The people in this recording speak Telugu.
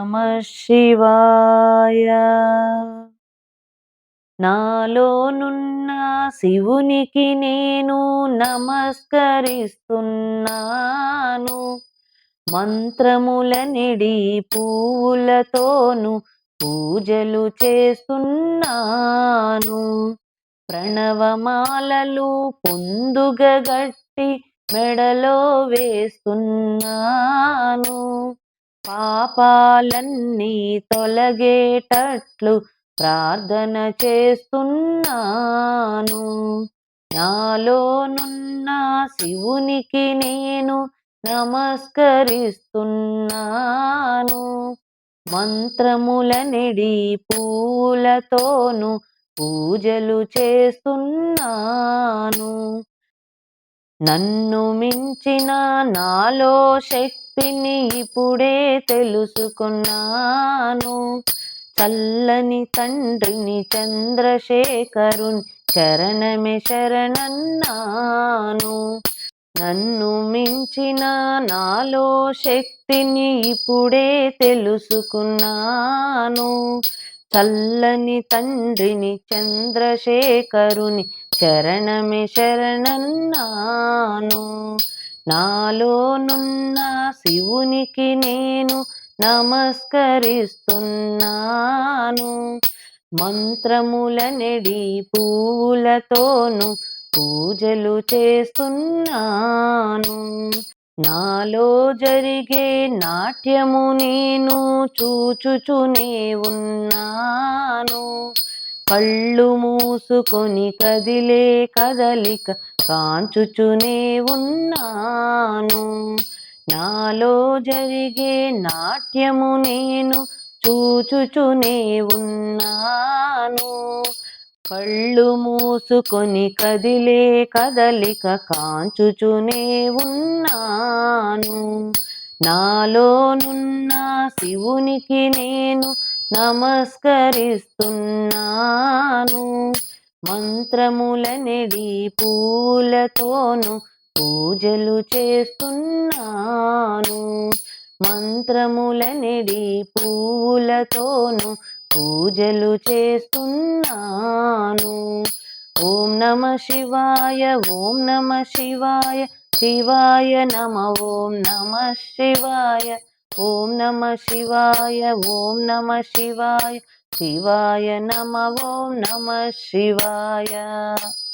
నమః శివాయ. నాలోనున్న శివునికి నేను నమస్కరిస్తున్నాను. మంత్రములనిడి పువ్వులతోను పూజలు చేస్తున్నాను. ప్రణవమాలలు పొందుగా గట్టి మెడలో వేస్తున్నాను. పాపాలన్నీ తొలగేటట్లు ప్రార్థన చేస్తున్నాను. నాలోనున్న శివునికి నేను నమస్కరిస్తున్నాను. మంత్రములనిడి పూలతోను పూజలు చేస్తున్నాను. నన్ను మించిన నాలో శక్తిని ఇప్పుడే తెలుసుకున్నాను. చల్లని తండ్రిని చంద్రశేఖరుని చరణమే శరణన్నాను. నన్ను మించిన నాలో శక్తిని ఇప్పుడే తెలుసుకున్నాను. చల్లని తండ్రిని చంద్రశేఖరుని చరణమే శరణన్నాను. నాలోనున్న శివునికి నేను నమస్కరిస్తున్నాను. మంత్రములనిడి పూలతోను పూజలు చేస్తున్నాను. నాలో జరిగే నాట్యము నేను చూచుచునే ఉన్నాను. కళ్ళు మూసుకొని కదిలే కదలిక కాంచుచునే ఉన్నాను. నాలో జరిగే నాట్యము నేను చూచుచునే ఉన్నాను. కళ్ళు మూసుకొని కదిలే కదలిక కాంచుచునే ఉన్నాను. నాలోనున్న శివునికి నేను నమస్కరిస్తున్నాను. మంత్రములనిడి పూలతోను పూజలు చేస్తున్నాను. మంత్రములనిడి పూలతోను పూజలు చేస్తున్నాను. ఓం నమః శివాయ, ఓం నమః శివాయ, శివాయ నమః. ఓం నమః శివాయ, ఓం నమః శివాయ, ఓం నమః శివాయ, శివాయ నమః. ఓం నమః శివాయ.